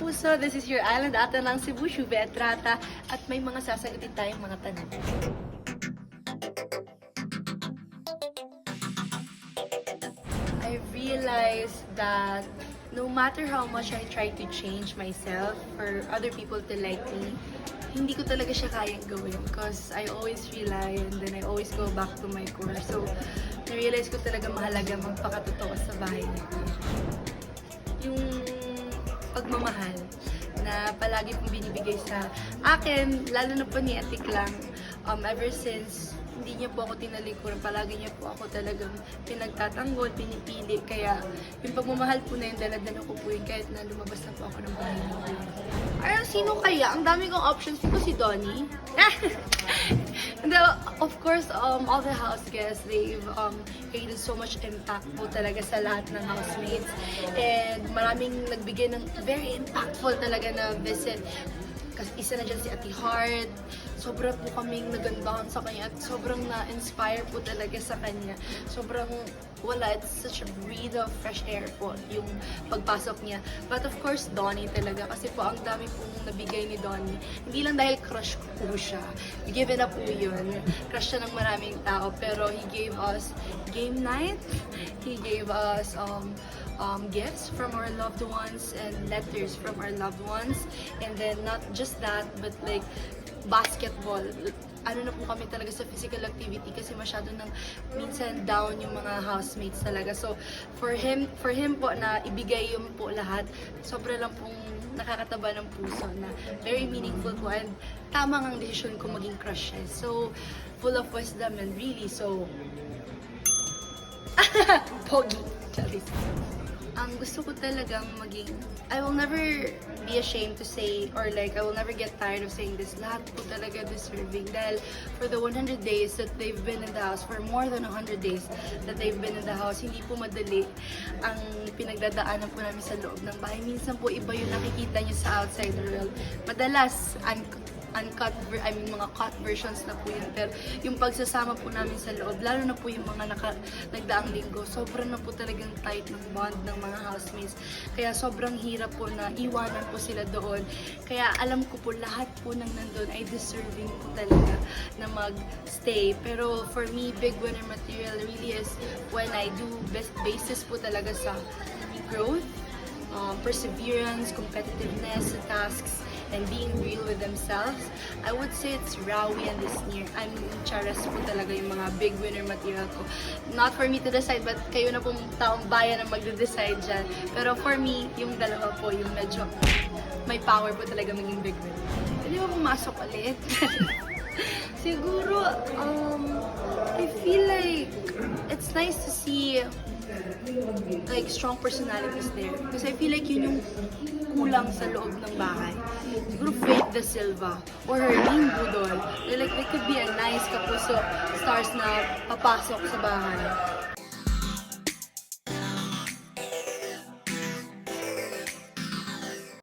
kapuso, this is your island ata ng Cebu, Shuve at Rata, at may mga sasagutin tayong mga tanong. I realized that no matter how much I try to change myself for other people to like me, hindi ko talaga siya kayang gawin because I always rely and then I always go back to my core. So, na-realize ko talaga mahalaga magpakatotoo sa bahay niya. Yung pagmamahal na palagi pong binibigay sa akin, lalo na po ni Atik lang, ever since hindi niya po ako tinalikuran, palagi niya po ako talagang pinagtatanggol, pinipili, kaya yung pagmamahal po na yun, daladala ko po yun kahit na lumabas na po ako ng bahay niya. Ay, sino kaya? Ang dami kong options po si Donnie. And of course, all the house guests, they've created so much impact po talaga sa lahat ng housemates. And maraming nagbigay ng very impactful talaga na visit. Kasi isa na dyan si Ate Heart. Sobra po kaming nagandahan sa kanya at sobrang na-inspire po talaga sa kanya. Sobrang wala, it's such a breath of fresh air po yung pagpasok niya. But of course, Donnie talaga. Kasi po ang dami pong nabigay ni Donnie. Hindi lang dahil crush ko po siya. Given up po yun. Crush siya ng maraming tao. Pero he gave us game night. He gave us gifts from our loved ones and letters from our loved ones. And then not just that, but like basketball. Ano na po kami talaga sa physical activity kasi masyado nang minsan down yung mga housemates talaga. So for him po na ibigay yung po lahat, sobra lang pong nakakataba ng puso na very meaningful po and tama ang decision ko maging crush siya. So full of wisdom and really so pogi. Charis. Ang gusto ko talagang maging, I will never be ashamed to say, or like, I will never get tired of saying this, lahat po talaga deserving. Dahil for the 100 days that they've been in the house, for more than 100 days that they've been in the house, hindi po madali ang pinagdadaanan po namin sa loob ng bahay. Minsan po iba yung nakikita nyo sa outside world. Madalas, mga cut versions na po yun. Pero yung pagsasama po namin sa loob, lalo na po yung mga nagdaang linggo, sobrang na po talagang tight ng bond ng mga housemates. Kaya sobrang hirap po na iwanan po sila doon. Kaya alam ko po lahat po ng nandun ay deserving po talaga na mag-stay. Pero for me, big winner material really is when I do best basis po talaga sa growth, perseverance, competitiveness sa tasks, and being real with themselves. I would say it's Rawi and Lisnir. I'm Charas po talaga yung mga big winner material ko. Not for me to decide, but kayo na pong taong bayan ang magde-decide dyan. Pero for me, yung dalawa po, yung medyo may power po talaga maging big winner. Pwede ba pumasok ulit? Siguro, I feel like it's nice to see like strong personalities there. Because I feel like yun yung kulang sa loob ng bahay. Siguro Faith De Silva or Hermine Budol. Like, they could be a nice kapuso stars na papasok sa bahay.